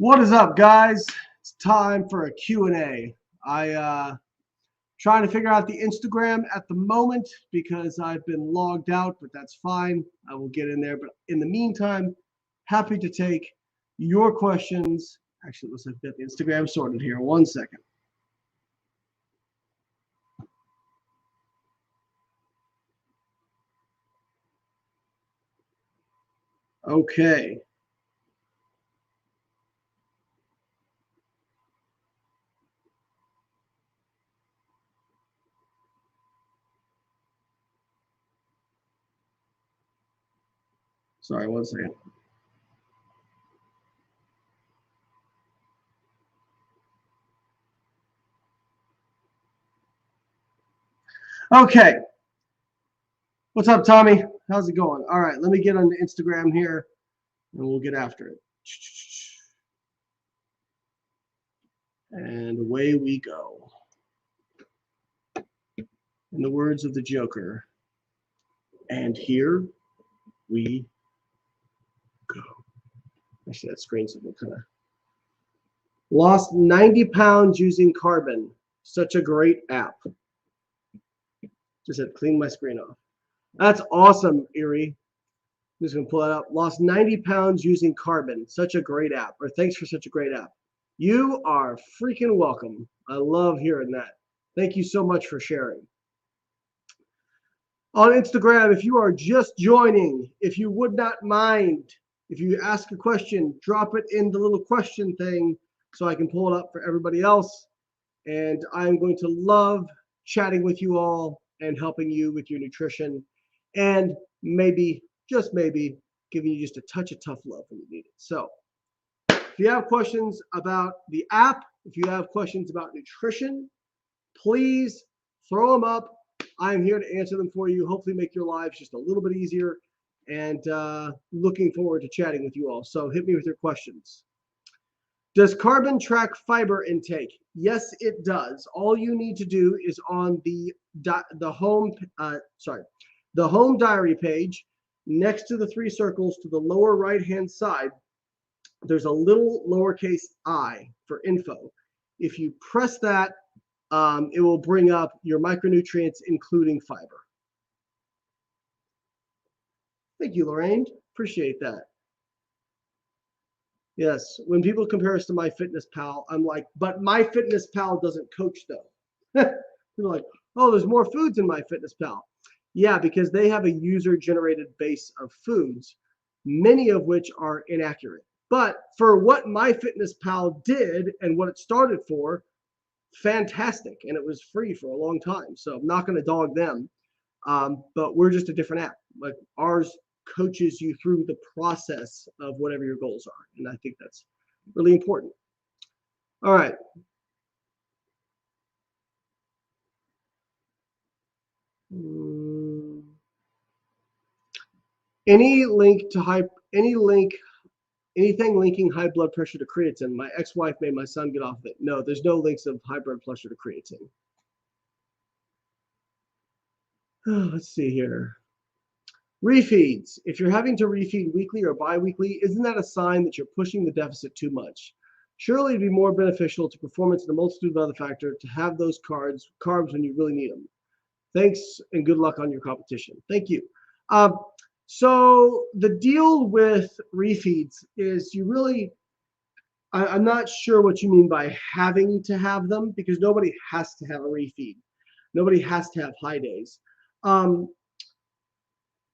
What is up, guys? It's time for a Q&A. Trying to figure out the Instagram at the moment because I've been logged out, but that's fine. I will get in there. But in the meantime, happy to take your questions. Actually, let's get the Instagram sorted here. 1 second. Okay. Sorry, 1 second. Okay. What's up, Tommy? How's it going? All right, let me get on the Instagram here and we'll get after it. And away we go. In the words of the Joker, and here we go. Actually, that screen's a little kind of. Lost 90 pounds using Carbon. Such a great app. Just had to clean my screen off. That's awesome, Erie. I'm just going to pull that up. Lost 90 pounds using Carbon. Such a great app. Or thanks for such a great app. You are freaking welcome. I love hearing that. Thank you so much for sharing. On Instagram, if you are just joining, if you would not mind, if you ask a question, drop it in the little question thing so I can pull it up for everybody else. And I'm going to love chatting with you all and helping you with your nutrition and maybe, just maybe, giving you just a touch of tough love when you need it. So if you have questions about the app, if you have questions about nutrition, please throw them up. I'm here to answer them for you, hopefully make your lives just a little bit easier, and looking forward to chatting with you all. So hit me with your questions. Does Carbon track fiber intake? Yes, it does. All you need to do is on the home diary page, next to the 3 circles to the lower right-hand side, there's a little lowercase I for info. If you press that, it will bring up your micronutrients, including fiber. Thank you, Lorraine. Appreciate that. Yes, when people compare us to MyFitnessPal, I'm like, but MyFitnessPal doesn't coach though. They're like, oh, there's more foods in MyFitnessPal. Yeah, because they have a user-generated base of foods, many of which are inaccurate. But for what MyFitnessPal did and what it started for, fantastic, and it was free for a long time. So I'm not going to dog them, but we're just a different app. Like ours coaches you through the process of whatever your goals are, and I think that's really important. All right. Anything linking high blood pressure to creatine? My ex-wife made my son get off of it. No, there's no links of high blood pressure to creatine. Oh, let's see here. Refeeds. If you're having to refeed weekly or bi-weekly, isn't that a sign that you're pushing the deficit too much? Surely it'd be more beneficial to performance and a multitude of other factors to have those carbs when you really need them. Thanks and good luck on your competition. Thank you. So the deal with refeeds is you really, I'm not sure what you mean by having to have them, because nobody has to have a refeed. Nobody has to have high days.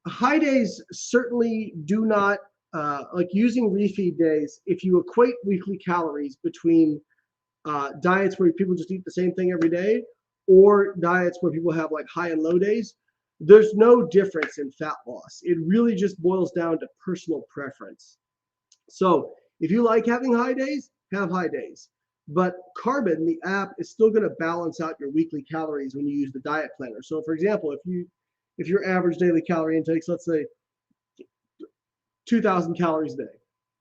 High days certainly do not, like using refeed days, if you equate weekly calories between diets where people just eat the same thing every day or diets where people have like high and low days, there's no difference in fat loss. It really just boils down to personal preference. So if you like having high days, have high days. But Carbon, the app, is still going to balance out your weekly calories when you use the diet planner. So for example, if your average daily calorie intake, let's say 2,000 calories a day.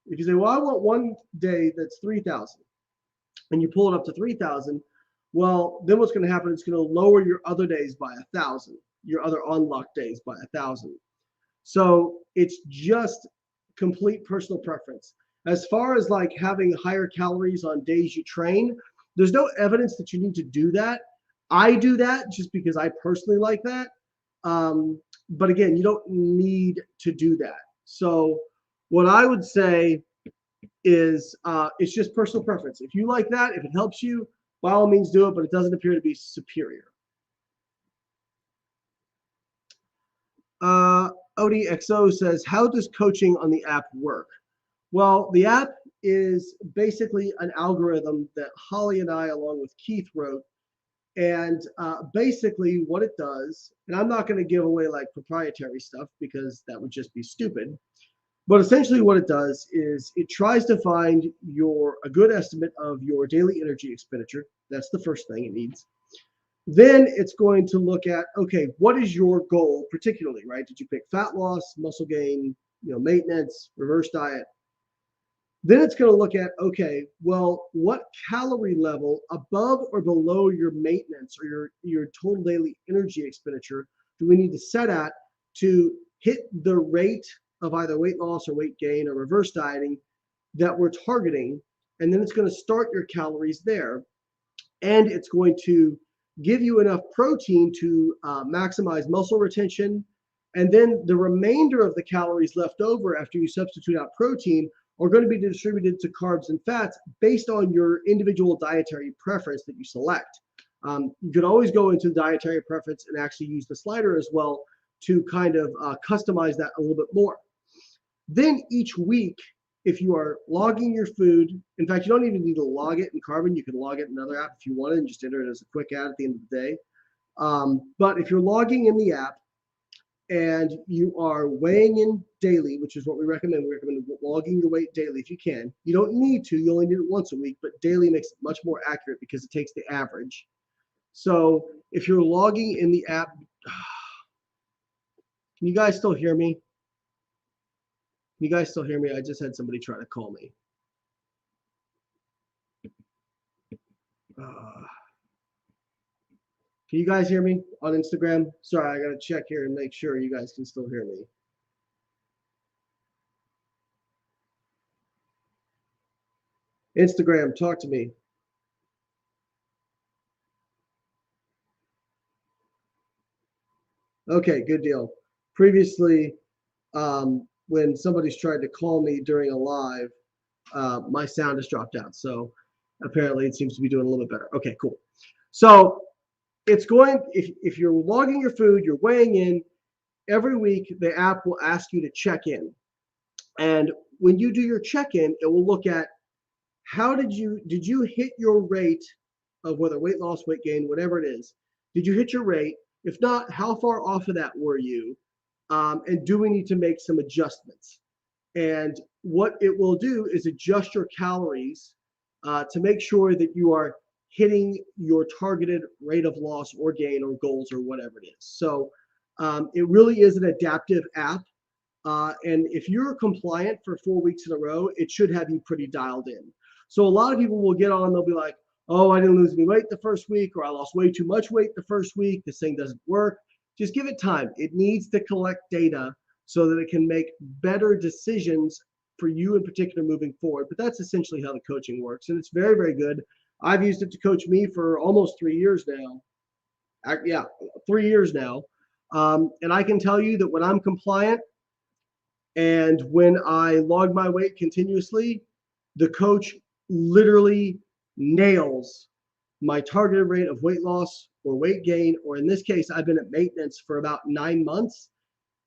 If you say, well, I want one day that's 3,000, and you pull it up to 3,000, well, then what's going to happen? It's going to lower your other days by 1,000, your other unlocked days by 1,000. So it's just complete personal preference. As far as like having higher calories on days you train, there's no evidence that you need to do that. I do that just because I personally like that. But again, you don't need to do that. So what I would say is it's just personal preference. If you like that, if it helps you, by all means do it, but it doesn't appear to be superior. ODXO says, how does coaching on the app work? Well, the app is basically an algorithm that Holly and I, along with Keith, wrote. And basically what it does, and I'm not going to give away like proprietary stuff because that would just be stupid. But essentially what it does is it tries to find a good estimate of your daily energy expenditure. That's the first thing it needs. Then it's going to look at, okay, what is your goal particularly, right? Did you pick fat loss, muscle gain, maintenance, reverse diet? Then it's going to look at, okay, well, what calorie level above or below your maintenance or your total daily energy expenditure do we need to set at to hit the rate of either weight loss or weight gain or reverse dieting that we're targeting? And then it's going to start your calories there. And it's going to give you enough protein to maximize muscle retention. And then the remainder of the calories left over after you substitute out protein are going to be distributed to carbs and fats based on your individual dietary preference that you select. You can always go into dietary preference and actually use the slider as well to kind of customize that a little bit more. Then each week, if you are logging your food, in fact, you don't even need to log it in Carbon. You can log it in another app if you wanted and just enter it as a quick ad at the end of the day. But if you're logging in the app, and you are weighing in daily, which is what we recommend. We recommend logging your weight daily if you can. You don't need to. You only need it once a week, but daily makes it much more accurate because it takes the average. So if you're logging in the app, can you guys still hear me? Can you guys still hear me? I just had somebody try to call me. Can you guys hear me on Instagram? Sorry, I got to check here and make sure you guys can still hear me. Instagram, talk to me. Okay, good deal. Previously, when somebody's tried to call me during a live, my sound has dropped out. So apparently it seems to be doing a little bit better. Okay, cool. So it's going, if you're logging your food, you're weighing in, every week the app will ask you to check in. And when you do your check-in, it will look at how did you hit your rate of whether weight loss, weight gain, whatever it is. Did you hit your rate? If not, how far off of that were you? And do we need to make some adjustments? And what it will do is adjust your calories to make sure that you are hitting your targeted rate of loss or gain or goals or whatever it is. So it really is an adaptive app. And if you're compliant for 4 weeks in a row, it should have you pretty dialed in. So a lot of people will get on, they'll be like, oh, I didn't lose any weight the first week, or I lost way too much weight the first week. This thing doesn't work. Just give it time. It needs to collect data so that it can make better decisions for you in particular moving forward. But that's essentially how the coaching works. And it's very, very good. I've used it to coach me for almost 3 years now. Yeah, 3 years now. And I can tell you that when I'm compliant and when I log my weight continuously, the coach literally nails my targeted rate of weight loss or weight gain, or in this case, I've been at maintenance for about 9 months,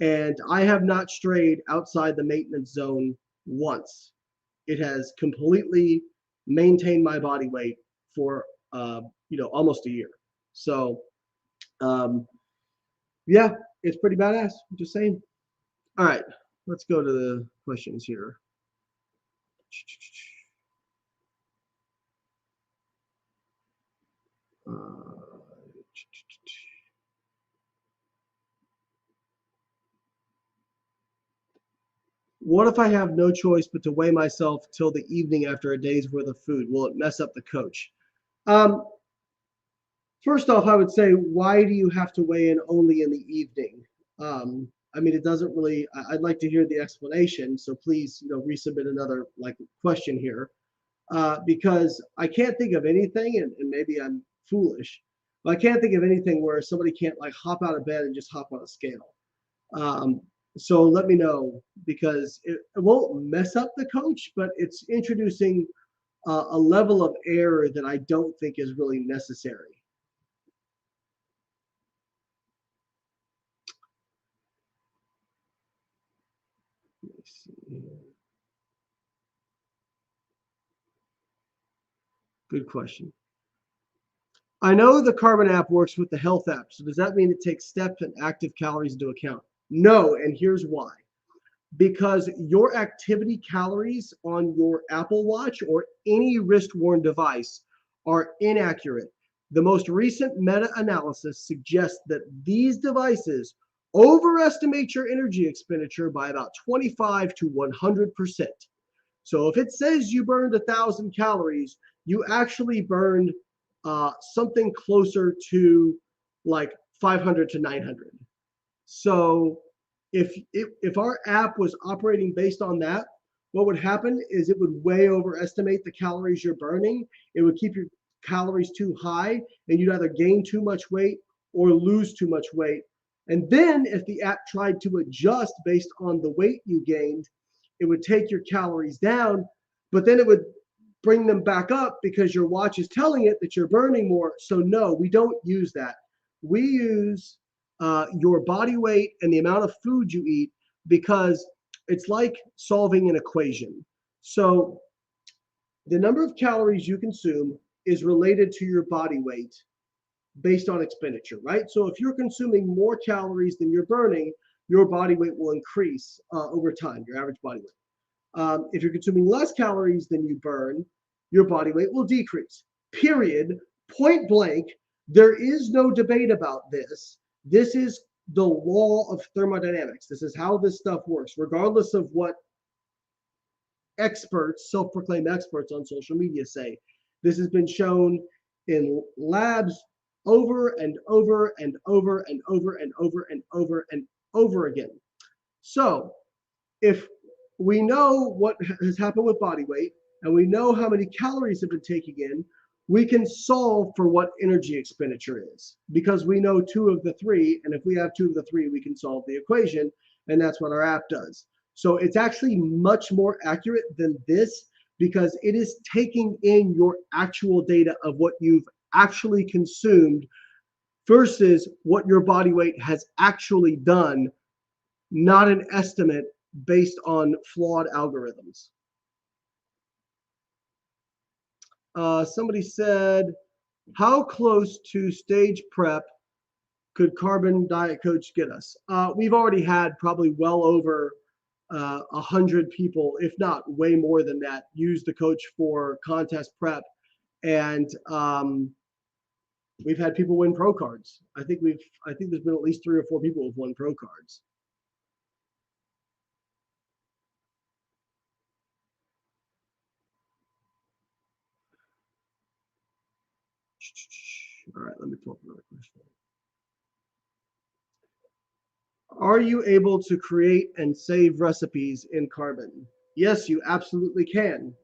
and I have not strayed outside the maintenance zone once. It has completely maintained my body weight for almost a year. So yeah, it's pretty badass. I'm just saying. All right, let's go to the questions here. What if I have no choice but to weigh myself till the evening after a day's worth of food? Will it mess up the coach? First off, I would say, why do you have to weigh in only in the evening? I mean, it doesn't really, I'd like to hear the explanation. So please, resubmit another question here, because I can't think of anything, and maybe I'm foolish, but I can't think of anything where somebody can't hop out of bed and just hop on a scale. So let me know, because it won't mess up the coach, but it's introducing a level of error that I don't think is really necessary. Let me see here. Good question. I know the Carbon app works with the health app, so does that mean it takes steps and active calories into account? No, and here's why. Because your activity calories on your Apple Watch or any wrist-worn device are inaccurate. The most recent meta-analysis suggests that these devices overestimate your energy expenditure by about 25 to 100%. So if it says you burned 1,000 calories, you actually burned something closer to 500 to 900. So if our app was operating based on that, what would happen is it would way overestimate the calories you're burning. It would keep your calories too high, and you'd either gain too much weight or lose too much weight. And then if the app tried to adjust based on the weight you gained, it would take your calories down, but then it would bring them back up because your watch is telling it that you're burning more. So no, we don't use that. We use your body weight and the amount of food you eat, because it's like solving an equation. So the number of calories you consume is related to your body weight based on expenditure, right? So if you're consuming more calories than you're burning, your body weight will increase over time, your average body weight. If you're consuming less calories than you burn, your body weight will decrease. Period. Point blank. There is no debate about this. This is the law of thermodynamics. This is how this stuff works, regardless of what experts, self-proclaimed experts on social media say. This has been shown in labs over and over and over and over and over and over and over again. So if we know what has happened with body weight, and we know how many calories have been taken in, we can solve for what energy expenditure is, because we know 2 of the 3, and if we have 2 of the 3, we can solve the equation, and that's what our app does. So it's actually much more accurate than this, because it is taking in your actual data of what you've actually consumed versus what your body weight has actually done, not an estimate based on flawed algorithms. Somebody said, how close to stage prep could Carbon Diet Coach get us? We've already had probably well over 100 people, if not way more than that, use the coach for contest prep. And we've had people win pro cards. I think there's been at least 3 or 4 people who've won pro cards. All right, let me pull up another question. Are you able to create and save recipes in Carbon? Yes, you absolutely can.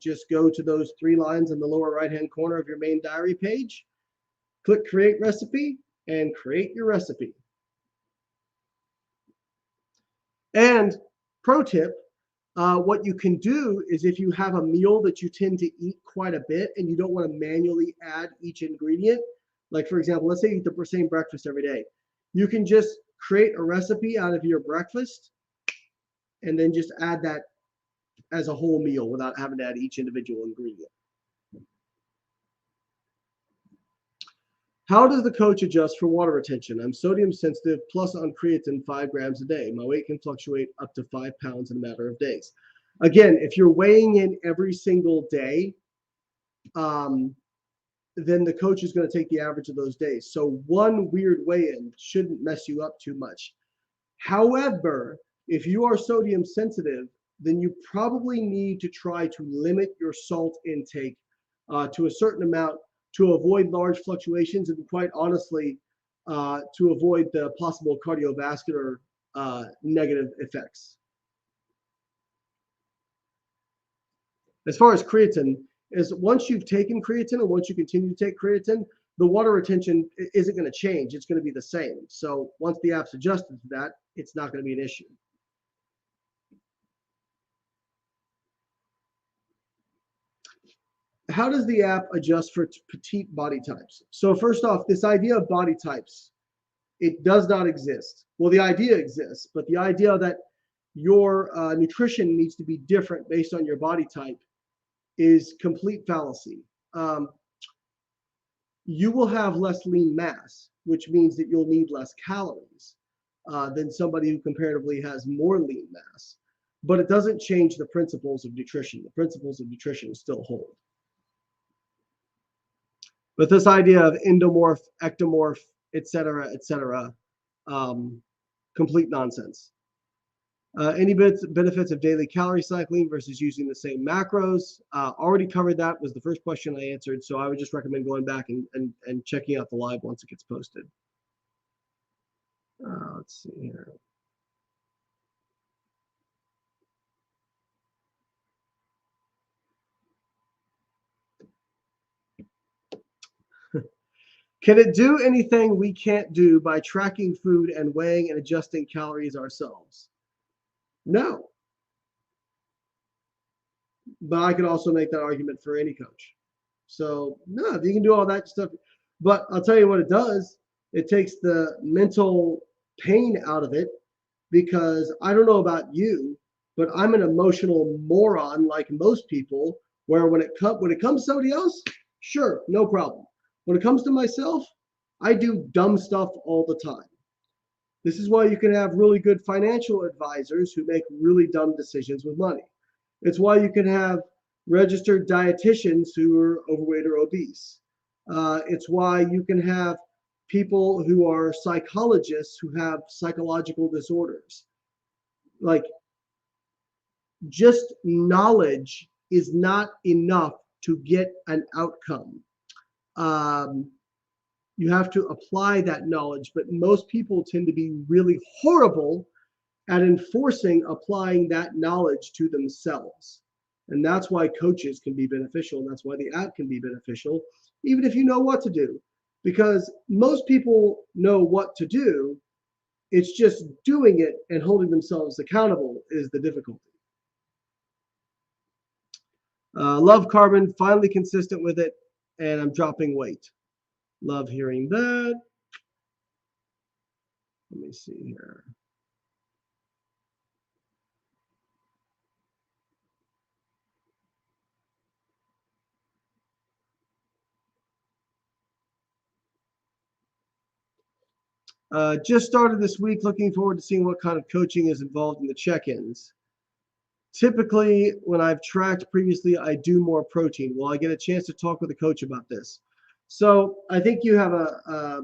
Just go to those 3 lines in the lower right-hand corner of your main diary page, click Create Recipe, and create your recipe. And pro tip, what you can do is, if you have a meal that you tend to eat quite a bit and you don't want to manually add each ingredient, like for example, let's say you eat the same breakfast every day, you can just create a recipe out of your breakfast and then just add that as a whole meal without having to add each individual ingredient. How does the coach adjust for water retention? I'm sodium sensitive, plus on creatine 5 grams a day. My weight can fluctuate up to 5 pounds in a matter of days. Again, if you're weighing in every single day, then the coach is going to take the average of those days. So one weird weigh-in shouldn't mess you up too much. However, if you are sodium sensitive, then you probably need to try to limit your salt intake to a certain amount to avoid large fluctuations, and quite honestly, to avoid the possible cardiovascular negative effects. As far as creatine, is once you've taken creatine and once you continue to take creatine, the water retention isn't going to change. It's going to be the same. So once the app's adjusted to that, it's not going to be an issue. How does the app adjust for petite body types? So first off, this idea of body types, it does not exist. Well, the idea exists, but the idea that your nutrition needs to be different based on your body type is complete fallacy. You will have less lean mass, which means that you'll need less calories than somebody who comparatively has more lean mass. But it doesn't change the principles of nutrition. The principles of nutrition still hold. But this idea of endomorph, ectomorph, et cetera, complete nonsense. Any benefits of daily calorie cycling versus using the same macros? Already covered that, was the first question I answered. So I would just recommend going back and checking out the live once it gets posted. Let's see here. Can it do anything we can't do by tracking food and weighing and adjusting calories ourselves? No. But I could also make that argument for any coach. So no, you can do all that stuff. But I'll tell you what it does. It takes the mental pain out of it, because I don't know about you, but I'm an emotional moron like most people, where when it comes to somebody else, sure, no problem. When it comes to myself, I do dumb stuff all the time. This is why you can have really good financial advisors who make really dumb decisions with money. It's why you can have registered dietitians who are overweight or obese. It's why you can have people who are psychologists who have psychological disorders. Like, just knowledge is not enough to get an outcome. You have to apply that knowledge, but most people tend to be really horrible at enforcing applying that knowledge to themselves. And that's why coaches can be beneficial, and that's why the app can be beneficial, even if you know what to do. Because most people know what to do, it's just doing it and holding themselves accountable is the difficulty. Love Carbon, finally consistent with it, and I'm dropping weight. Love hearing that. Let me see here. Just started this week, looking forward to seeing what kind of coaching is involved in the check-ins. Typically, when I've tracked previously, I do more protein. Will I get a chance to talk with a coach about this? So I think you have I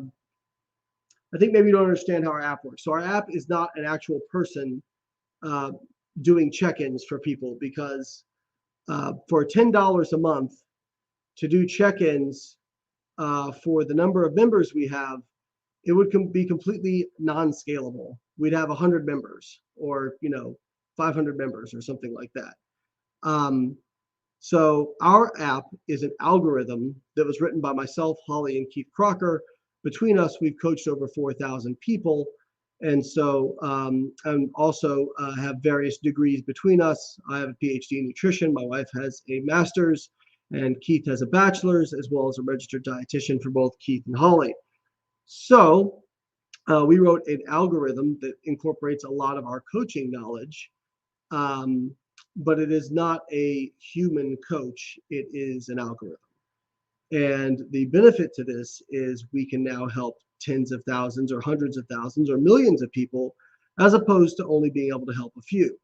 think maybe you don't understand how our app works. So our app is not an actual person doing check-ins for people, because for $10 a month to do check-ins for the number of members we have, it would be completely non-scalable. We'd have 100 members, or 500 members or something like that. So our app is an algorithm that was written by myself, Holly, and Keith Crocker. Between us, we've coached over 4,000 people. And so, and also have various degrees between us. I have a PhD in nutrition. My wife has a master's, and Keith has a bachelor's, as well as a registered dietitian for both Keith and Holly. So we wrote an algorithm that incorporates a lot of our coaching knowledge, but it is not a human coach. It is an algorithm. And the benefit to this is we can now help tens of thousands or hundreds of thousands or millions of people, as opposed to only being able to help a few.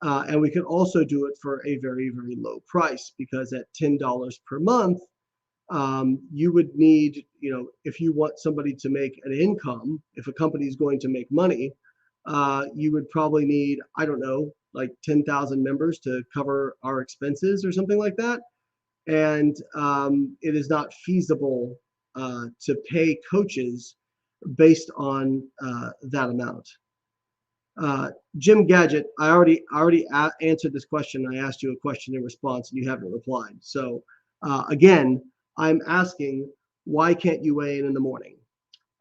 And we can also do it for a very, very low price, because at $10 per month, you would need, if you want somebody to make an income, if a company is going to make money, you would probably need, I don't know, like 10,000 members to cover our expenses or something like that. And it is not feasible to pay coaches based on that amount. Jim Gadget, I already answered this question. I asked you a question in response, and you haven't replied. So again, I'm asking, why can't you weigh in the morning?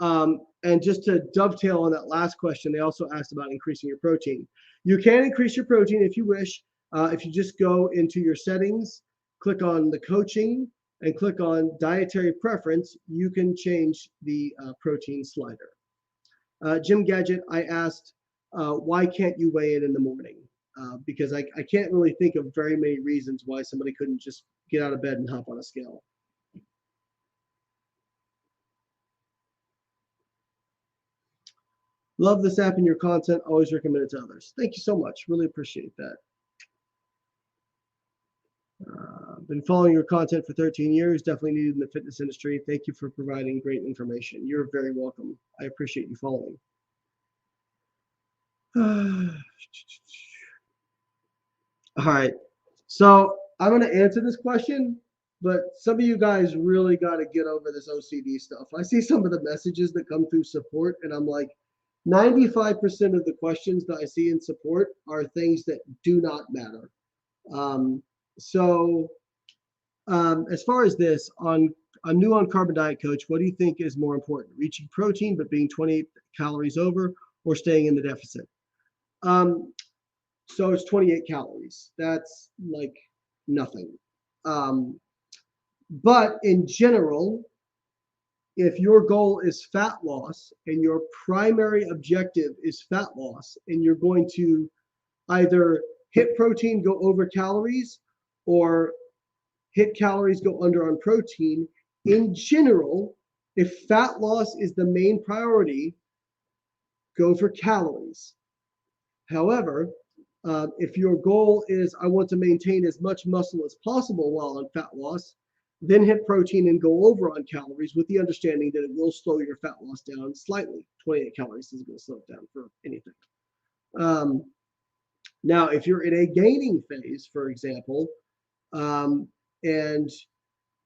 And just to dovetail on that last question, they also asked about increasing your protein. You can increase your protein if you wish. If you just go into your settings, click on the coaching, and click on dietary preference, you can change the protein slider. Jim Gadget, I asked, why can't you weigh in the morning? Because I can't really think of very many reasons why somebody couldn't just get out of bed and hop on a scale. Love this app and your content. Always recommend it to others. Thank you so much. Really appreciate that. Been following your content for 13 years. Definitely needed in the fitness industry. Thank you for providing great information. You're very welcome. I appreciate you following. All right. So I'm going to answer this question, but some of you guys really got to get over this OCD stuff. I see some of the messages that come through support, and I'm like, 95% of the questions that I see in support are things that do not matter. As far as this, I'm new on Carbon Diet Coach. What do you think is more important, reaching protein but being 28 calories over, or staying in the deficit? So it's 28 calories. That's like nothing. But in general, if your goal is fat loss and your primary objective is fat loss, and you're going to either hit protein, go over calories, or hit calories, go under on protein, in general, if fat loss is the main priority, go for calories. However, if your goal is, I want to maintain as much muscle as possible while on fat loss, then hit protein and go over on calories with the understanding that it will slow your fat loss down slightly. 28 calories isn't going to slow it down for anything. Now, if you're in a gaining phase, for example, and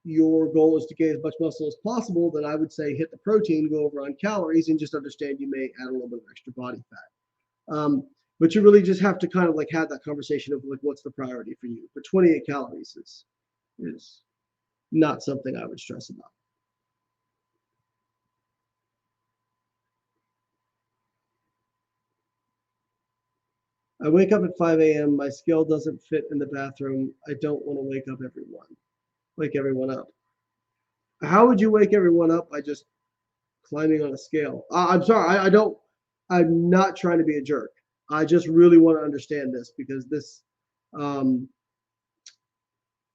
your goal is to gain as much muscle as possible, then I would say hit the protein, go over on calories, and just understand you may add a little bit of extra body fat. But you really just have to kind of like have that conversation of like, what's the priority for you? But 28 calories is not something I would stress about. I wake up at 5 a.m. My scale doesn't fit in the bathroom. I don't want to wake everyone up. How would you wake everyone up? By just climbing on a scale. I'm sorry. I'm not trying to be a jerk. I just really want to understand this, because this, and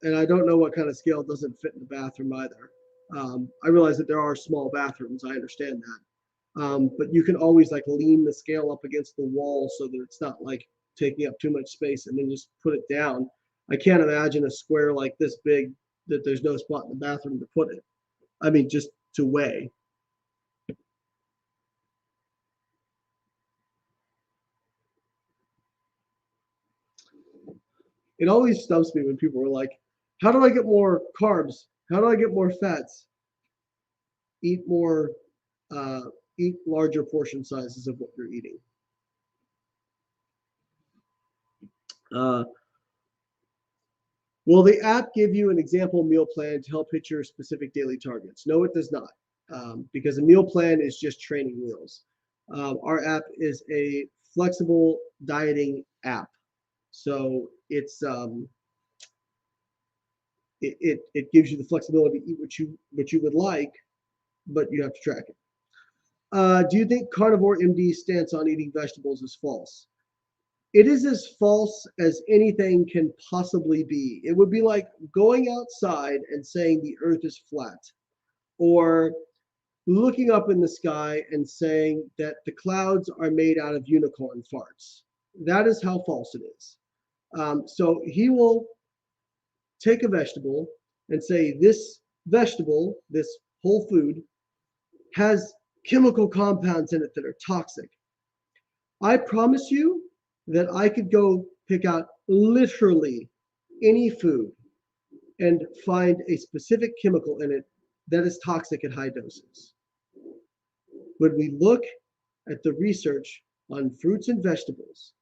I don't know what kind of scale doesn't fit in the bathroom either. I realize that there are small bathrooms. I understand that. But you can always like lean the scale up against the wall so that it's not like taking up too much space, and then just put it down. I can't imagine a square like this big that there's no spot in the bathroom to put it. I mean, just to weigh. It always stumps me when people are like, how do I get more carbs? How do I get more fats? Eat more, eat larger portion sizes of what you're eating. Will the app give you an example meal plan to help hit your specific daily targets? No, it does not, because a meal plan is just training wheels. Our app is a flexible dieting app. So it's it gives you the flexibility to eat what you would like, but you have to track it. Do you think Carnivore MD's stance on eating vegetables is false? It is as false as anything can possibly be. It would be like going outside and saying the earth is flat, or looking up in the sky and saying that the clouds are made out of unicorn farts. That is how false it is. So he will take a vegetable and say, this vegetable, this whole food, has chemical compounds in it that are toxic. I promise you that I could go pick out literally any food and find a specific chemical in it that is toxic at high doses. When we look at the research on fruits and vegetables,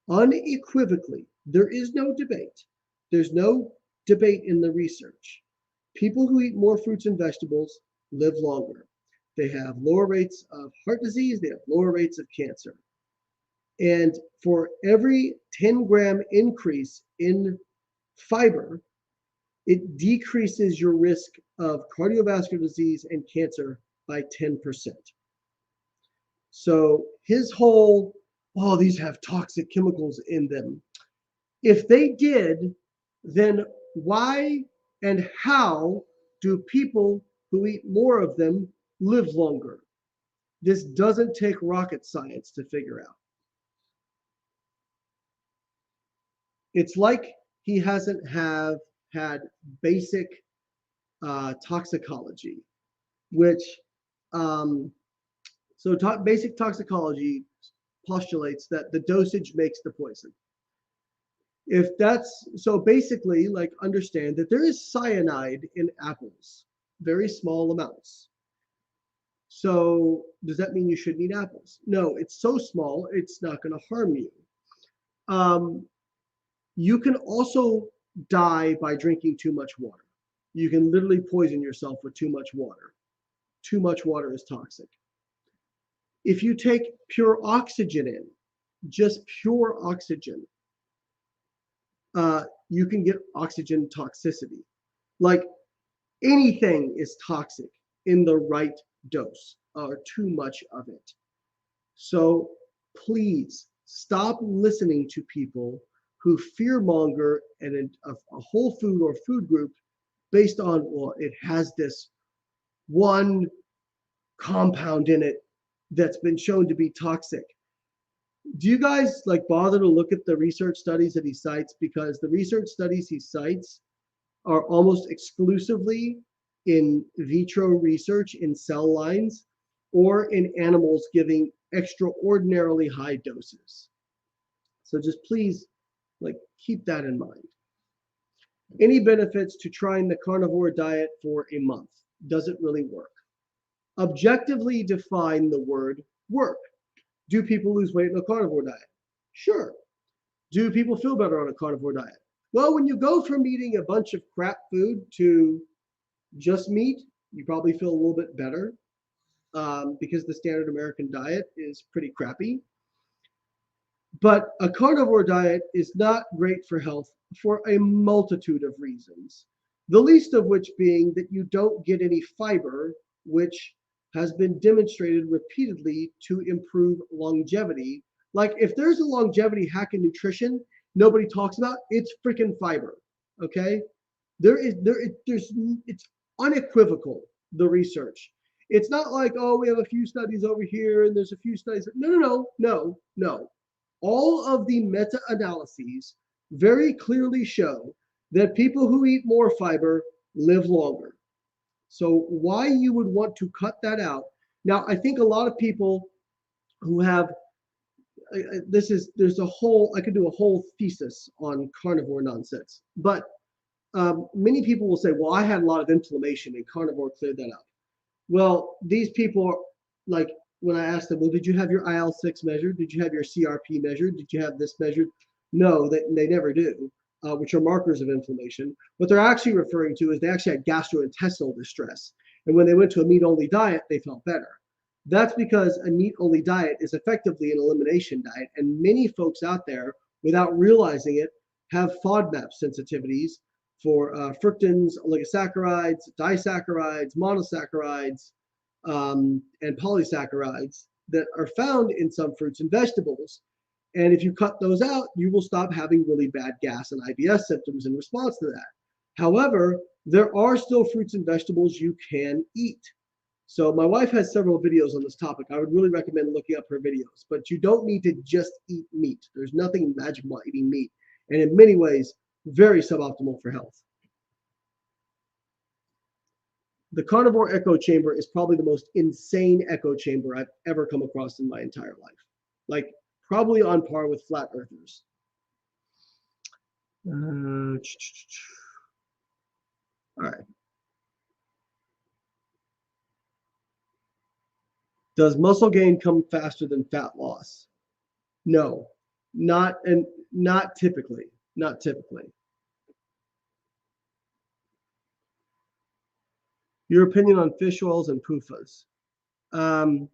unequivocally, there is no debate. There's no debate in the research. People who eat more fruits and vegetables live longer. They have lower rates of heart disease, they have lower rates of cancer. And for every 10-gram increase in fiber, it decreases your risk of cardiovascular disease and cancer by 10%. So his whole, oh, these have toxic chemicals in them. If they did, then why and how do people who eat more of them live longer? This doesn't take rocket science to figure out. It's like he hasn't had basic toxicology, which basic toxicology postulates that the dosage makes the poison. If that's so, basically, like, understand that there is cyanide in apples, very small amounts. So does that mean you shouldn't eat apples? No, it's so small, it's not going to harm you. You can also die by drinking too much water. You can literally poison yourself with too much water. Too much water is toxic. If you take pure oxygen in, just pure oxygen, you can get oxygen toxicity. Like, anything is toxic in the right dose or too much of it. So please stop listening to people who fearmonger a whole food or food group based on, well, it has this one compound in it that's been shown to be toxic. Do you guys bother to look at the research studies that he cites? Because the research studies he cites are almost exclusively in vitro research in cell lines or in animals giving extraordinarily high doses. So just please keep that in mind. Any benefits to trying the carnivore diet for a month? Does it really work? Objectively define the word work. Do people lose weight in a carnivore diet? Sure. Do people feel better on a carnivore diet? Well, when you go from eating a bunch of crap food to just meat, you probably feel a little bit better because the standard American diet is pretty crappy. But a carnivore diet is not great for health for a multitude of reasons, the least of which being that you don't get any fiber, which has been demonstrated repeatedly to improve longevity. Like, if there's a longevity hack in nutrition nobody talks about, it's freaking fiber. Okay, it's unequivocal, the research. It's not like, oh, we have a few studies over here and there's a few studies. No. All of the meta-analyses very clearly show that people who eat more fiber live longer. So why you would want to cut that out? Now, I think a lot of people who have, there's a whole, I could do a whole thesis on carnivore nonsense, but many people will say, well, I had a lot of inflammation and carnivore cleared that up. Well, these people are like, when I asked them, well, did you have your IL-6 measured? Did you have your CRP measured? Did you have this measured? No, they never do, which are markers of inflammation. What they're actually referring to is they actually had gastrointestinal distress. And when they went to a meat-only diet, they felt better. That's because a meat-only diet is effectively an elimination diet. And many folks out there, without realizing it, have FODMAP sensitivities for fructans, oligosaccharides, disaccharides, monosaccharides, and polysaccharides that are found in some fruits and vegetables. And if you cut those out, you will stop having really bad gas and IBS symptoms in response to that. However, there are still fruits and vegetables you can eat. So my wife has several videos on this topic. I would really recommend looking up her videos, but you don't need to just eat meat. There's nothing magical about eating meat. And in many ways, very suboptimal for health. The carnivore echo chamber is probably the most insane echo chamber I've ever come across in my entire life. Like, probably on par with flat earthers. All right. Does muscle gain come faster than fat loss? No, not typically. Not typically. Your opinion on fish oils and PUFAs? Um,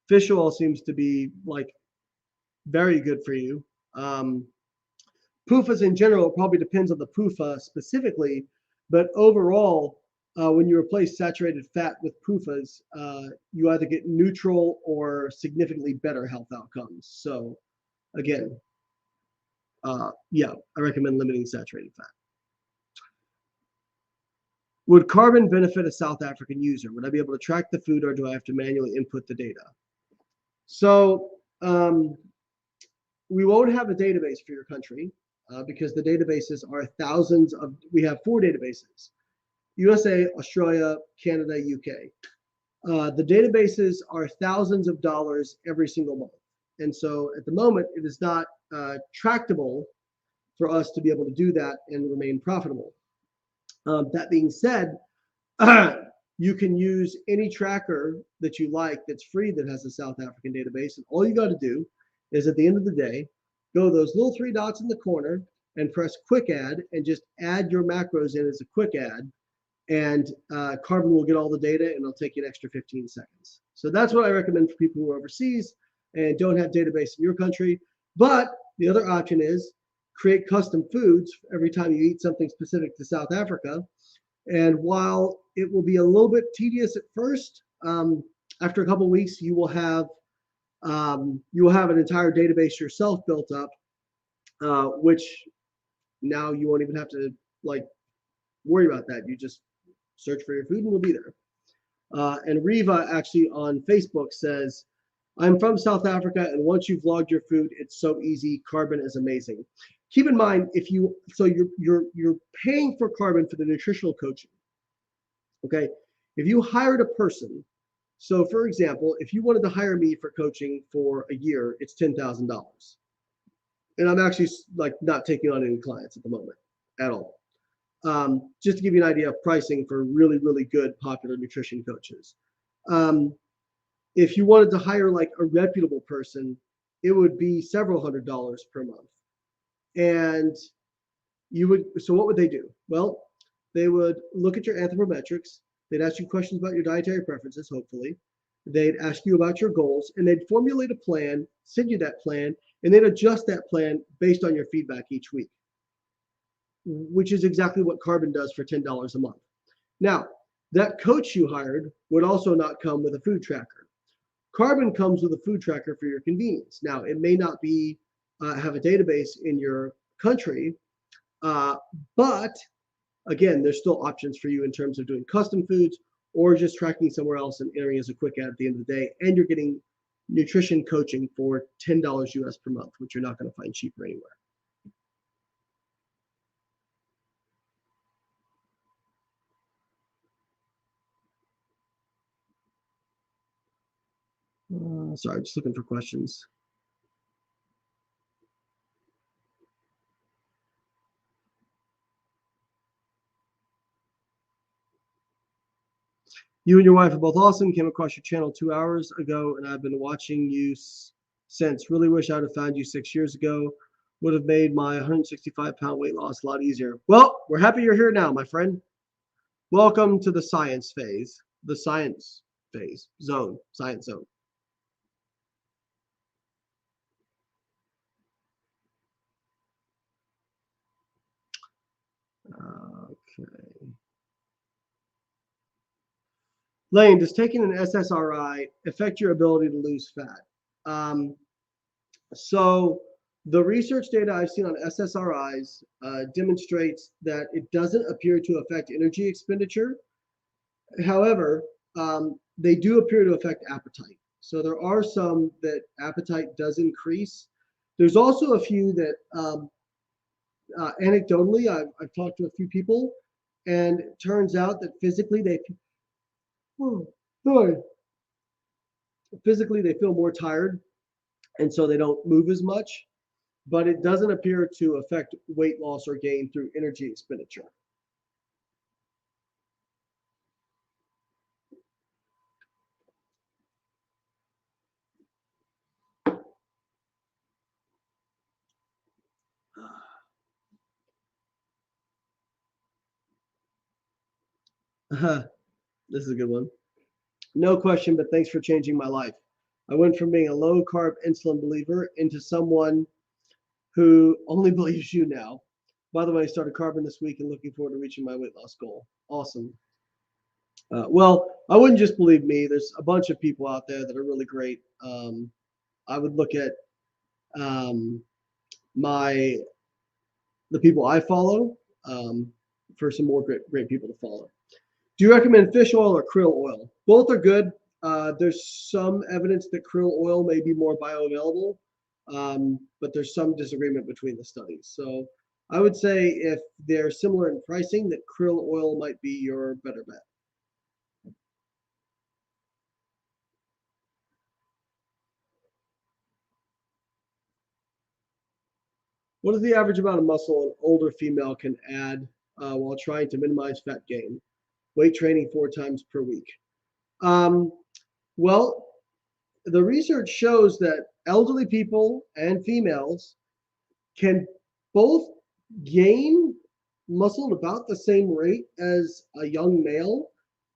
Fish oil seems to be like very good for you. PUFAs in general probably depends on the PUFA specifically, but overall, when you replace saturated fat with PUFAs, you either get neutral or significantly better health outcomes. So again, yeah, I recommend limiting saturated fat. Would carbon benefit a South African user? Would I be able to track the food, or do I have to manually input the data? So we won't have a database for your country because the databases are thousands of, we have 4 databases: USA, Australia, Canada, UK. The databases are thousands of dollars every single month. And so at the moment, it is not tractable for us to be able to do that and remain profitable. That being said, you can use any tracker that you like that's free that has a South African database. And all you got to do is at the end of the day, go those little 3 dots in the corner and press quick add and just add your macros in as a quick add. And Carbon will get all the data and it'll take you an extra 15 seconds. So that's what I recommend for people who are overseas and don't have database in your country. But the other option is create custom foods every time you eat something specific to South Africa. And while it will be a little bit tedious at first, after a couple of weeks, you will have an entire database yourself built up, which now you won't even have to like worry about that. You just search for your food and it'll be there. And Riva actually on Facebook says, I'm from South Africa, and once you've logged your food, it's so easy. Carbon is amazing. Keep in mind, you're paying for Carbon for the nutritional coaching. Okay, if you hired a person, so for example, if you wanted to hire me for coaching for a year, it's $10,000, and I'm actually like not taking on any clients at the moment at all. Just to give you an idea of pricing for really, really good popular nutrition coaches. If you wanted to hire like a reputable person, it would be several $100s per month. And so what would they do? Well, they would look at your anthropometrics. They'd ask you questions about your dietary preferences, hopefully. They'd ask you about your goals, and they'd formulate a plan, send you that plan, and they'd adjust that plan based on your feedback each week, which is exactly what Carbon does for $10 a month. Now, that coach you hired would also not come with a food tracker. Carbon comes with a food tracker for your convenience. Now, it may not be have a database in your country, but again, there's still options for you in terms of doing custom foods or just tracking somewhere else and entering as a quick add at the end of the day. And you're getting nutrition coaching for $10 US per month, which you're not going to find cheaper anywhere. Sorry, just looking for questions. You and your wife are both awesome. Came across your channel 2 hours ago, and I've been watching you since. Really wish I'd have found you 6 years ago. Would have made my 165-pound weight loss a lot easier. Well, we're happy you're here now, my friend. Welcome to the science phase, science zone. Okay. Layne, does taking an SSRI affect your ability to lose fat? So the research data I've seen on SSRIs demonstrates that it doesn't appear to affect energy expenditure. However, they do appear to affect appetite. So there are some that appetite does increase. There's also a few that anecdotally, I've talked to a few people, and it turns out that physically they feel more tired, and so they don't move as much. But it doesn't appear to affect weight loss or gain through energy expenditure. This is a good one. No question, but thanks for changing my life. I went from being a low carb insulin believer into someone who only believes you now. By the way, I started carbon this week and looking forward to reaching my weight loss goal. Awesome. Well, I wouldn't just believe me. There's a bunch of people out there that are really great. I would look at um, my the people I follow for some more great people to follow. Do you recommend fish oil or krill oil? Both are good. There's some evidence that krill oil may be more bioavailable, but there's some disagreement between the studies. So I would say if they're similar in pricing, that krill oil might be your better bet. What is the average amount of muscle an older female can add while trying to minimize fat gain? Weight training 4 times per week. Um, well, the research shows that elderly people and females can both gain muscle at about the same rate as a young male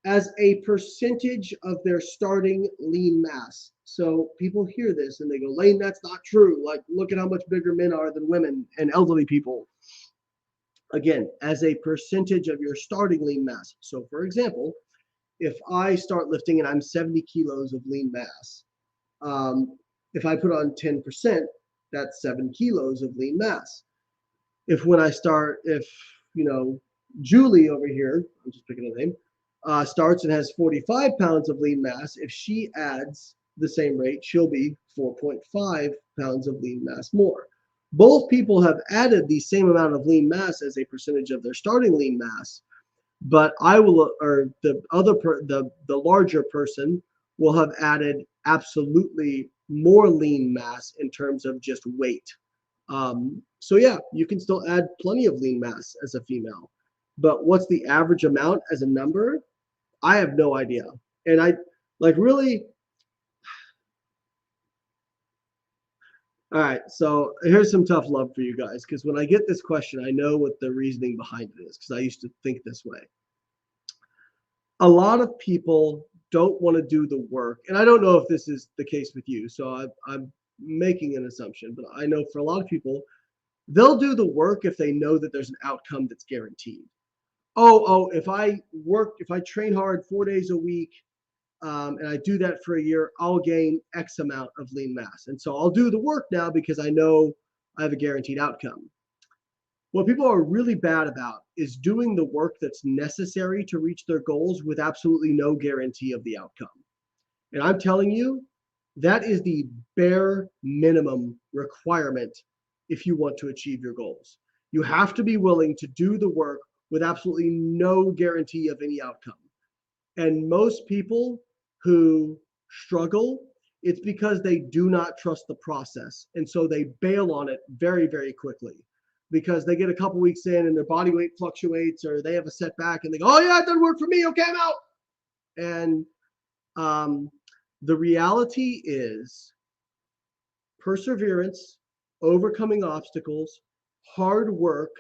as a percentage of their starting lean mass. So people hear this and they go, Layne, that's not true. Like, look at how much bigger men are than women and elderly people. Again, as a percentage of your starting lean mass. So, for example, if I start lifting and I'm 70 kilos of lean mass, if I put on 10%, that's 7 kilos of lean mass. If you know, Julie over here, I'm just picking a name, starts and has 45 pounds of lean mass, if she adds the same rate, she'll be 4.5 pounds of lean mass more. Both people have added the same amount of lean mass as a percentage of their starting lean mass, but the larger person will have added absolutely more lean mass in terms of just weight. So yeah, you can still add plenty of lean mass as a female, but what's the average amount as a number? I have no idea. And I like really, all right, so here's some tough love for you guys, because when I get this question, I know what the reasoning behind it is, because I used to think this way. A lot of people don't want to do the work, and I don't know if this is the case with you, so I'm making an assumption, but I know for a lot of people, they'll do the work if they know that there's an outcome that's guaranteed. If I train hard 4 days a week, and I do that for a year, I'll gain X amount of lean mass. And so I'll do the work now because I know I have a guaranteed outcome. What people are really bad about is doing the work that's necessary to reach their goals with absolutely no guarantee of the outcome. And I'm telling you, that is the bare minimum requirement if you want to achieve your goals. You have to be willing to do the work with absolutely no guarantee of any outcome. And most people who struggle, it's because they do not trust the process. And so they bail on it very, very quickly because they get a couple weeks in and their body weight fluctuates or they have a setback and they go, oh, yeah, it doesn't work for me. Okay, I'm out. And the reality is perseverance, overcoming obstacles, hard work,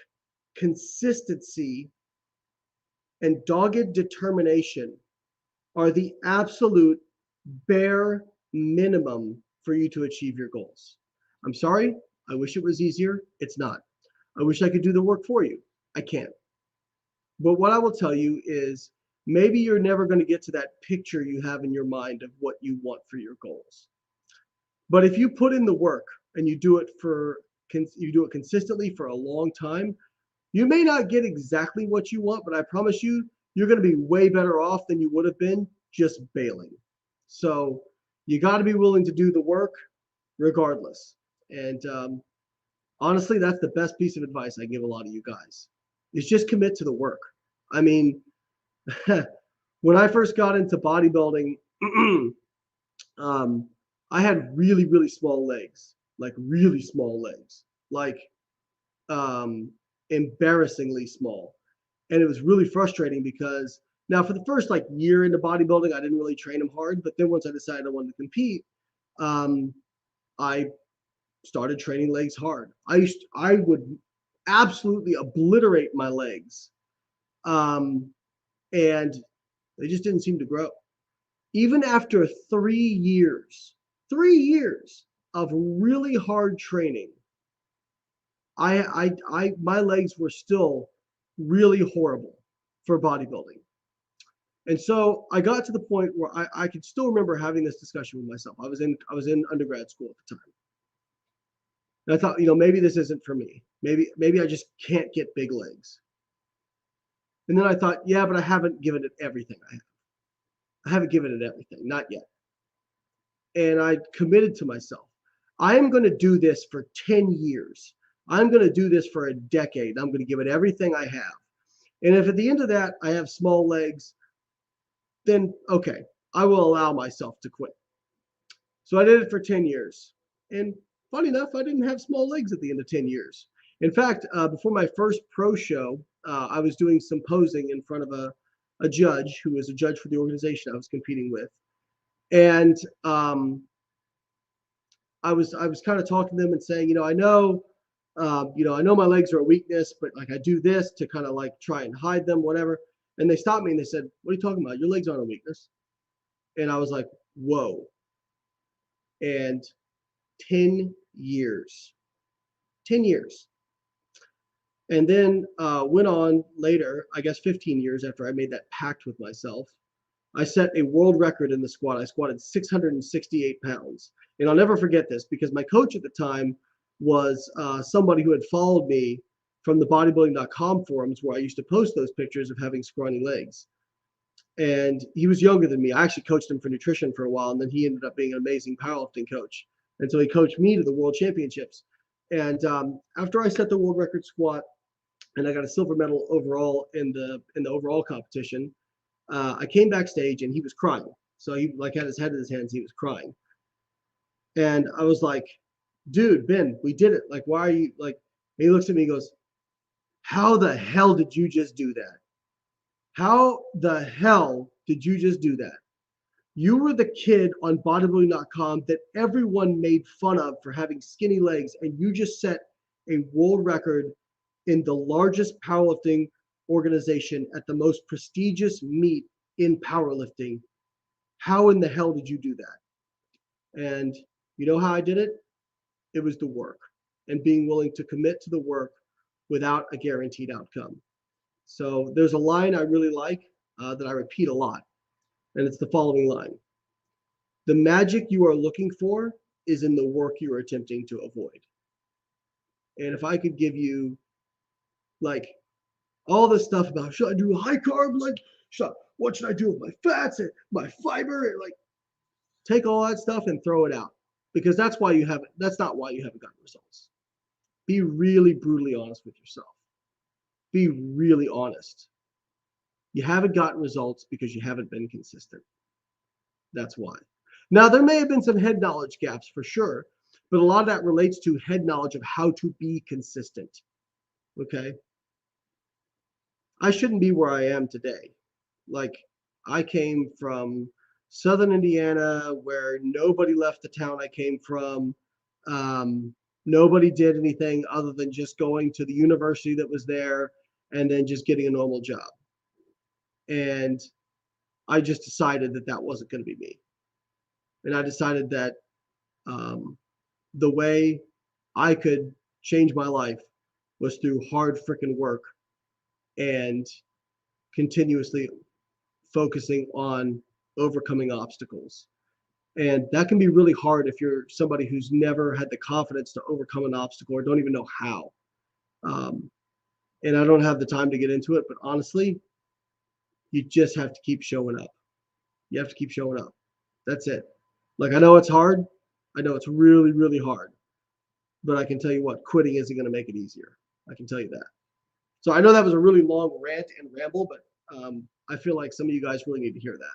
consistency, and dogged determination are the absolute bare minimum for you to achieve your goals. I'm sorry. I wish it was easier. It's not. I wish I could do the work for you. I can't. But what I will tell you is maybe you're never going to get to that picture you have in your mind of what you want for your goals. But if you put in the work and you do it consistently for a long time, you may not get exactly what you want, but I promise you, you're going to be way better off than you would have been just bailing. So you got to be willing to do the work regardless. And honestly, that's the best piece of advice I give a lot of you guys is just commit to the work. I mean, when I first got into bodybuilding, um, I had really, really small legs, like really small legs, like um, embarrassingly small. And it was really frustrating because now for the first like year into bodybuilding, I didn't really train them hard. But then once I decided I wanted to compete, I started training legs hard. I would absolutely obliterate my legs. and they just didn't seem to grow. Even after 3 years of really hard training, my legs were still really horrible for bodybuilding. And so I got to the point where I could still remember having this discussion with myself. I was in undergrad school at the time. And I thought, maybe this isn't for me. Maybe I just can't get big legs. And then I thought, yeah, but I haven't given it everything I have. I haven't given it everything, not yet. And I committed to myself, I am going to do this for 10 years. I'm going to do this for a decade. I'm going to give it everything I have. And if at the end of that I have small legs, then okay, I will allow myself to quit. So I did it for 10 years. And funny enough, I didn't have small legs at the end of 10 years. In fact, before my first pro show, I was doing some posing in front of a judge who was a judge for the organization I was competing with. And I was kind of talking to them and saying, I know my legs are a weakness, but like I do this to kind of like try and hide them, whatever. And they stopped me and they said, "What are you talking about? Your legs aren't a weakness." And I was like, whoa. And 10 years. And then went on later, I guess 15 years after I made that pact with myself, I set a world record in the squat. I squatted 668 pounds. And I'll never forget this because my coach at the time was somebody who had followed me from the bodybuilding.com forums where I used to post those pictures of having scrawny legs. And he was younger than me. I actually coached him for nutrition for a while, and then he ended up being an amazing powerlifting coach. And so he coached me to the world championships. And after I set the world record squat, and I got a silver medal overall in the overall competition, I came backstage and he was crying. So he like had his head in his hands. He was crying. And I was like, "Dude, Ben, we did it. Like, why are you like?" And he looks at me and goes, "How the hell did you just do that? How the hell did you just do that? You were the kid on bodybuilding.com that everyone made fun of for having skinny legs, and you just set a world record in the largest powerlifting organization at the most prestigious meet in powerlifting. How in the hell did you do that?" And you know how I did it? It was the work and being willing to commit to the work without a guaranteed outcome. So there's a line I really like that I repeat a lot, and it's the following line: "The magic you are looking for is in the work you are attempting to avoid." And if I could give you like all this stuff about should I do high carb, like what should I do with my fats and my fiber, and like take all that stuff and throw it out, because that's not why you haven't gotten results. Be really brutally honest with yourself. Be really honest. You haven't gotten results because you haven't been consistent. That's why. Now, there may have been some head knowledge gaps for sure, but a lot of that relates to head knowledge of how to be consistent. Okay? I shouldn't be where I am today. Like, I came from Southern Indiana where nobody left the town I came from. Nobody did anything other than just going to the university that was there and then just getting a normal job. And I just decided that that wasn't going to be me. And I decided that the way I could change my life was through hard freaking work and continuously focusing on overcoming obstacles. And that can be really hard if you're somebody who's never had the confidence to overcome an obstacle or don't even know how. And I don't have the time to get into it, but honestly, you just have to keep showing up. You have to keep showing up. That's it. Like, I know it's hard. I know it's really, really hard. But I can tell you what, quitting isn't going to make it easier. I can tell you that. So I know that was a really long rant and ramble, but I feel like some of you guys really need to hear that.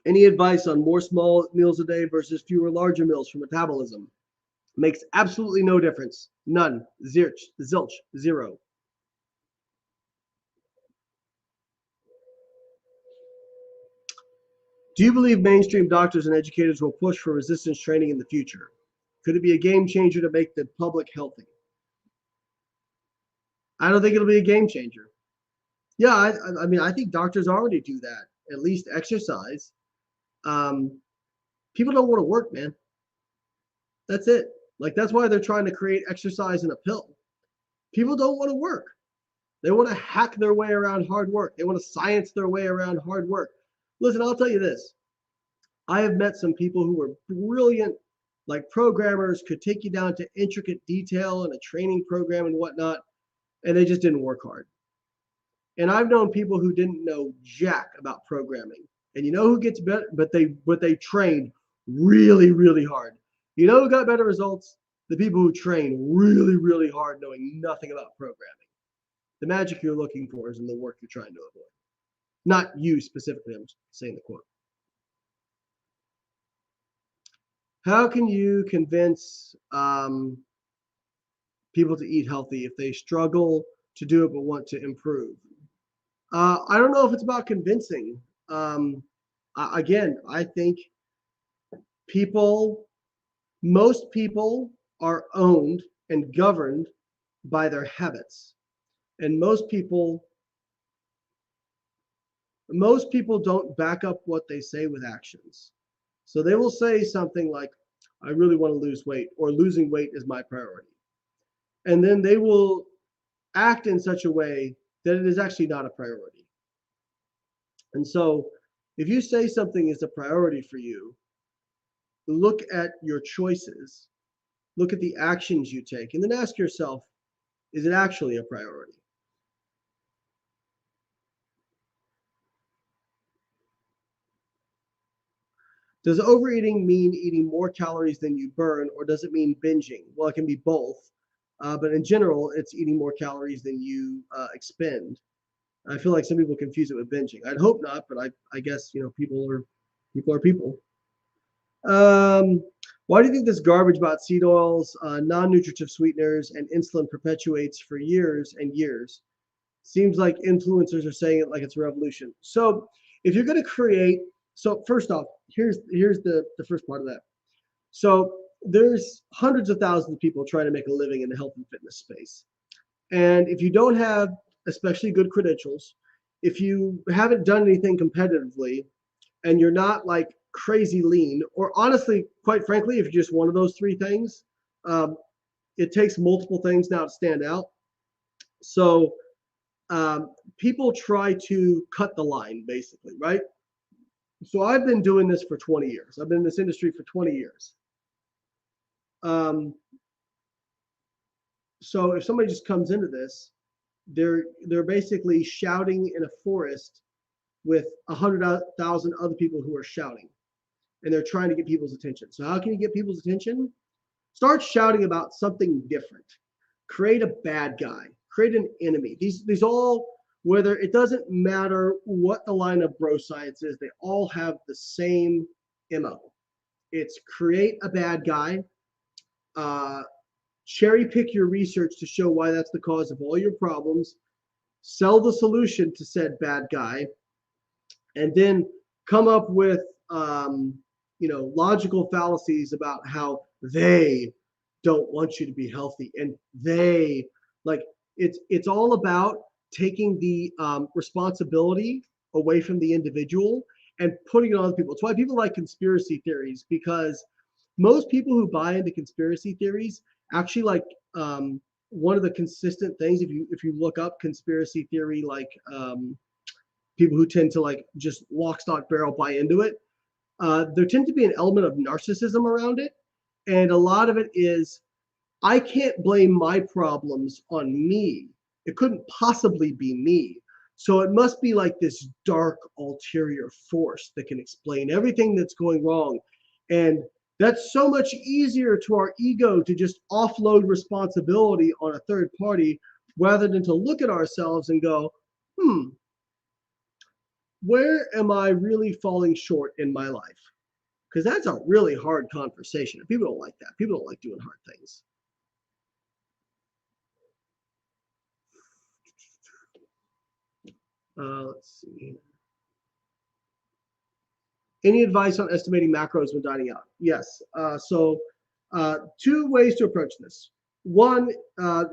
Any advice on more small meals a day versus fewer larger meals for metabolism? Makes absolutely no difference. None. Zilch. Zero. Do you believe mainstream doctors and educators will push for resistance training in the future? Could it be a game changer to make the public healthy? I don't think it'll be a game changer. Yeah, I mean, I think doctors already do that, at least exercise. Um, People don't want to work, man. That's it. Like, that's why they're trying to create exercise in a pill. People don't want to work. They want to hack their way around hard work. They want to science their way around hard work. Listen, I'll tell you this. I have met some people who were brilliant, like programmers, could take you down to intricate detail in a training program and whatnot, and they just didn't work hard. And I've known people who didn't know jack about programming. And you know who gets better? But they trained really, really hard. You know who got better results? The people who train really, really hard, knowing nothing about programming. The magic you're looking for is in the work you're trying to avoid. Not you specifically, I'm saying the quote. How can you convince people to eat healthy if they struggle to do it but want to improve? I don't know if it's about convincing. Again, I think people, most people are owned and governed by their habits. And most people don't back up what they say with actions. So they will say something like, I really want to lose weight, or losing weight is my priority. And then they will act in such a way that it is actually not a priority. And so if you say something is a priority for you, look at your choices, look at the actions you take, and then ask yourself, is it actually a priority? Does overeating mean eating more calories than you burn, or does it mean binging? Well, it can be both, but in general, it's eating more calories than you expend. I feel like some people confuse it with binging. I'd hope not, but I guess people are people. Um, why do you think this garbage about seed oils, non-nutritive sweeteners, and insulin perpetuates for years and years? Seems like influencers are saying it like it's a revolution. So if you're going to create, so first off, here's the first part of that. So there's hundreds of thousands of people trying to make a living in the health and fitness space. And if you don't have especially good credentials, if you haven't done anything competitively, and you're not like crazy lean, or honestly, quite frankly, if you're just one of those three things, um, it takes multiple things now to stand out. So people try to cut the line, basically, right? So I've been doing this for 20 years. I've been in this industry for 20 years. Um, so if somebody just comes into this, they're basically shouting in a forest with 100,000 other people who are shouting, and they're trying to get people's attention. So how can you get people's attention? Start shouting about something different. Create a bad guy. Create an enemy. These all, whether it doesn't matter what the line of bro science is, they all have the same MO. It's create a bad guy, uh, cherry pick your research to show why that's the cause of all your problems, sell the solution to said bad guy, and then come up with logical fallacies about how they don't want you to be healthy, and they like it's all about taking the responsibility away from the individual and putting it on other people. It's why people like conspiracy theories, because most people who buy into conspiracy theories actually like one of the consistent things, if you look up conspiracy theory, like people who tend to like just lock, stock, barrel buy into it, there tends to be an element of narcissism around it. And a lot of it is, I can't blame my problems on me. It couldn't possibly be me. So it must be like this dark ulterior force that can explain everything that's going wrong. And that's so much easier to our ego to just offload responsibility on a third party, rather than to look at ourselves and go, where am I really falling short in my life? Because that's a really hard conversation. People don't like that. People don't like doing hard things. Let's see. Any advice on estimating macros when dining out? Yes. Two ways to approach this. One,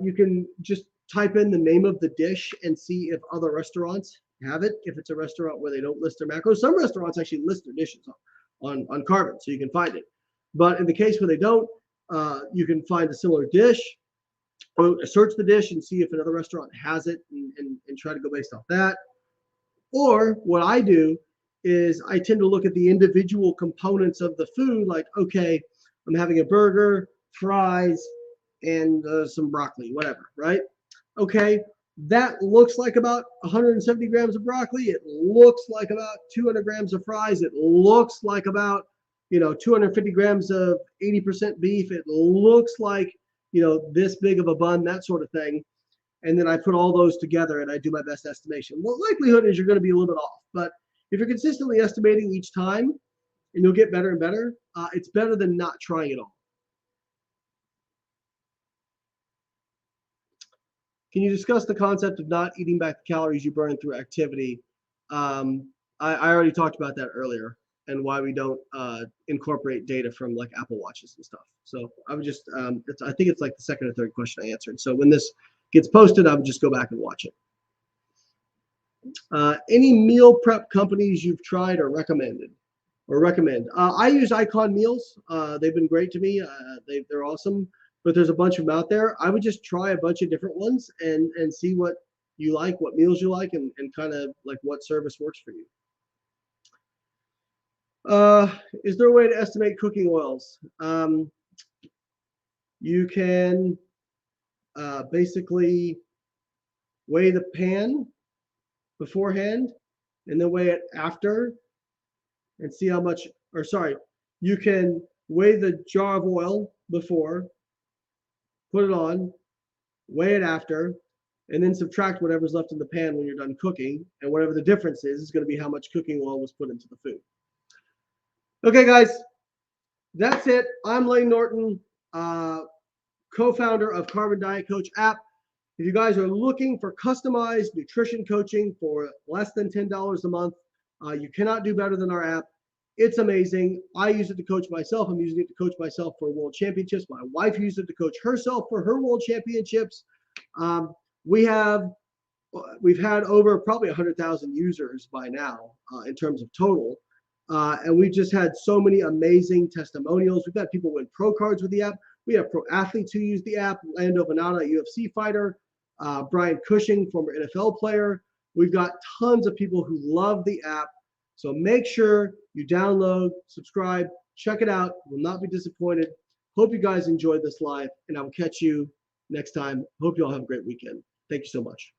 you can just type in the name of the dish and see if other restaurants have it. If it's a restaurant where they don't list their macros, some restaurants actually list their dishes on Carbon, so you can find it. But in the case where they don't, you can find a similar dish, or search the dish and see if another restaurant has it, and try to go based off that. Or what I do is I tend to look at the individual components of the food, like, okay, I'm having a burger, fries, and some broccoli, whatever, right? Okay, that looks like about 170 grams of broccoli. It looks like about 200 grams of fries. It looks like about, 250 grams of 80% beef. It looks like, this big of a bun, that sort of thing. And then I put all those together and I do my best estimation. Well, likelihood is you're going to be a little bit off, but if you're consistently estimating each time, and you'll get better and better, it's better than not trying at all. Can you discuss the concept of not eating back the calories you burn through activity? I already talked about that earlier, and why we don't incorporate data from like Apple Watches and stuff. So I would just, I think it's like the second or third question I answered. So when this gets posted, I would just go back and watch it. Any meal prep companies you've tried or recommend? I use Icon Meals. They've been great to me. They're awesome, but there's a bunch of them out there. I would just try a bunch of different ones and see what you like, what meals you like, and kind of like what service works for you. Is there a way to estimate cooking oils? You can basically weigh the pan beforehand and then weigh it after and see how much, or sorry, you can weigh the jar of oil before, put it on, weigh it after, and then subtract whatever's left in the pan when you're done cooking, and whatever the difference is going to be how much cooking oil was put into the food. Okay, guys, that's it. I'm Layne Norton, co-founder of Carbon Diet Coach app. If you guys are looking for customized nutrition coaching for less than $10 a month, you cannot do better than our app. It's amazing. I use it to coach myself. I'm using it to coach myself for world championships. My wife used it to coach herself for her world championships. We've had over probably 100,000 users by now in terms of total. And we've just had so many amazing testimonials. We've had people win pro cards with the app. We have pro athletes who use the app. Lando Venata, a UFC fighter. Brian Cushing, former NFL player. We've got tons of people who love the app. So make sure you download, subscribe, check it out. You will not be disappointed. Hope you guys enjoyed this live, and I will catch you next time. Hope you all have a great weekend. Thank you so much.